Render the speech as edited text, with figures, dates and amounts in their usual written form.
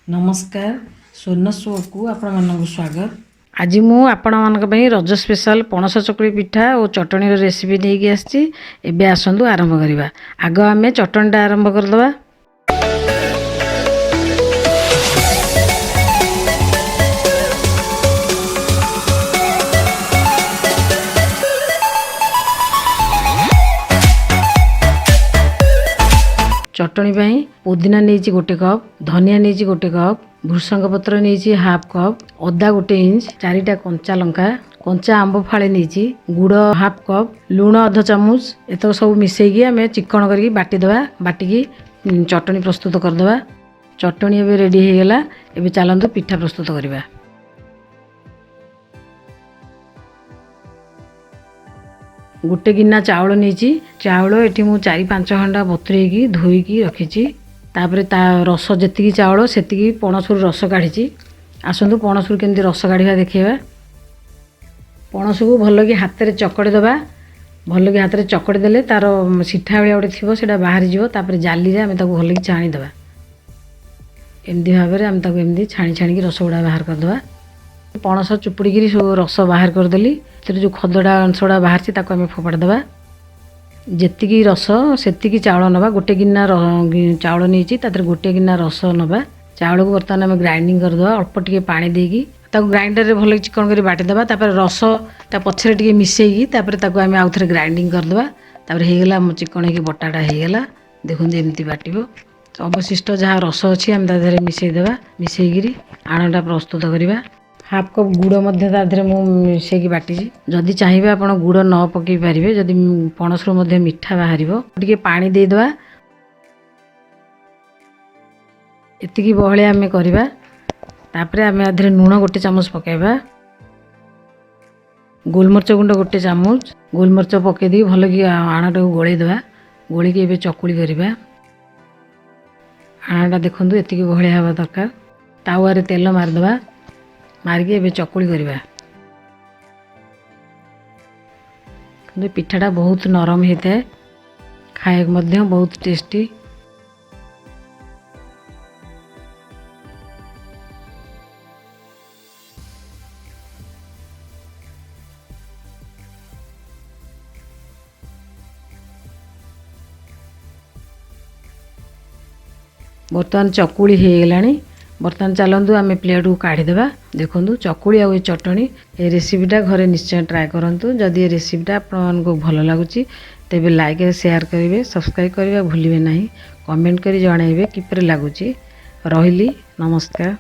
नमस्कार स्वर्नa'swok को आपण स्वागत। आज मु आपण मानक पई रज स्पेशल पणस चकुली पिठा और चटनी रेसिपी लेके आछि। एबे आसंतु आरंभ करिबा। आग आमे चटनीटा आरंभ करदबा। चटनी पाई पुदीना नहीं गोटे कप, धनिया नहीं गोटे कप, भृषंग पत्र नहीं हाफ कप, अदा गोटे इंच, 4टा कंचा लंका, कंचा आंब फाड़े नहीं, गुड़ हाफ कप, लुण अध चामच, एतक सब मिसेकी आम चिकन करके बाटीदे। बाटिकी चटनी प्रस्तुत करदे। चटनी एबे रेडी हो गला। एबे चलतु पिठा प्रस्तुत करवा। गोटे गिना चाउल नहीं, चाउल ये मुझे 4-5 घंटा बतुरेकी धोईकी रखी। तापर ता रस जी चाउल से पणसरू रस काढ़ी। आसतु पणसरू केमती रस काढ़ा देखा। पणस को भल कि हाथ में चकड़ी दबा। भल कि हाथ में चकड़ी देले तार सीठा भाया गोटे थी से बाहरी जापर जाली आम भल कि छाणीदे। एमती भाव में आम एमती छाणी छाणी रस गुड़ा बाहर करदे। पणस चुपुड़ी रस बाहर करदेली। जो खदड़ा अंशड़ा बाहर आम फोपाड़ देवा। जी रस से चाउल नवा। गोटे गिना चाउल नहीं गोटे गिना रस नवा। चाउल को बर्तमान आम ग्राइंडिंग करदे। अल्प टे पानी देकी ग्राइंडर में भल चिकन कर बाटीदे। रस पछरे टे मिसेकी आम आउ थे ग्राइंडिंग करदे। होगला चिकन हो बटाटा होगला। देखो एमती बाटो। अवशिष्ट जहाँ रस अच्छी आम तादेह मिसेदेवा। मिसेकी आणटा प्रस्तुत करवा। हाफ कप गुड़ मध्य मिसेकी बाटी। जदि चाहिए आप गुड़ न पकई पारे, जदि पणस मीठा बाहर टे पानी देदेवा। एतिकी बहलिया आम करवा। तापर आम आधे लुण गोटे चामच पकाइबा। गोलमरच गुंड गोटे चामच गोलमरच पकईदी भल कि आणाटा को गोलैदेवा। गोलिकी एबे चकुली करवा। आणाटा देखु एतिकी बहलिया हवा दरकार। तावारे तेल मारिदेवा। मारिकी एबे चकुली करवा। पिठाटा बहुत नरम होता है। खाए बहुत टेस्टी। बर्तमान चकुली हो गलानी। बर्तमान चलतु आम प्लेट को काढ़ीदे। देखो चकुली आ चटनी ये रेसिपीटा घरे निश्चय ट्राए करूँ। जदि ये रेसिपीटा आपको भल लगुच तेज लाइक शेयर करेंगे, सब्सक्राइब करने भूलिए ना। कमेंट कर जनइबे किपर लगुच। रही नमस्कार।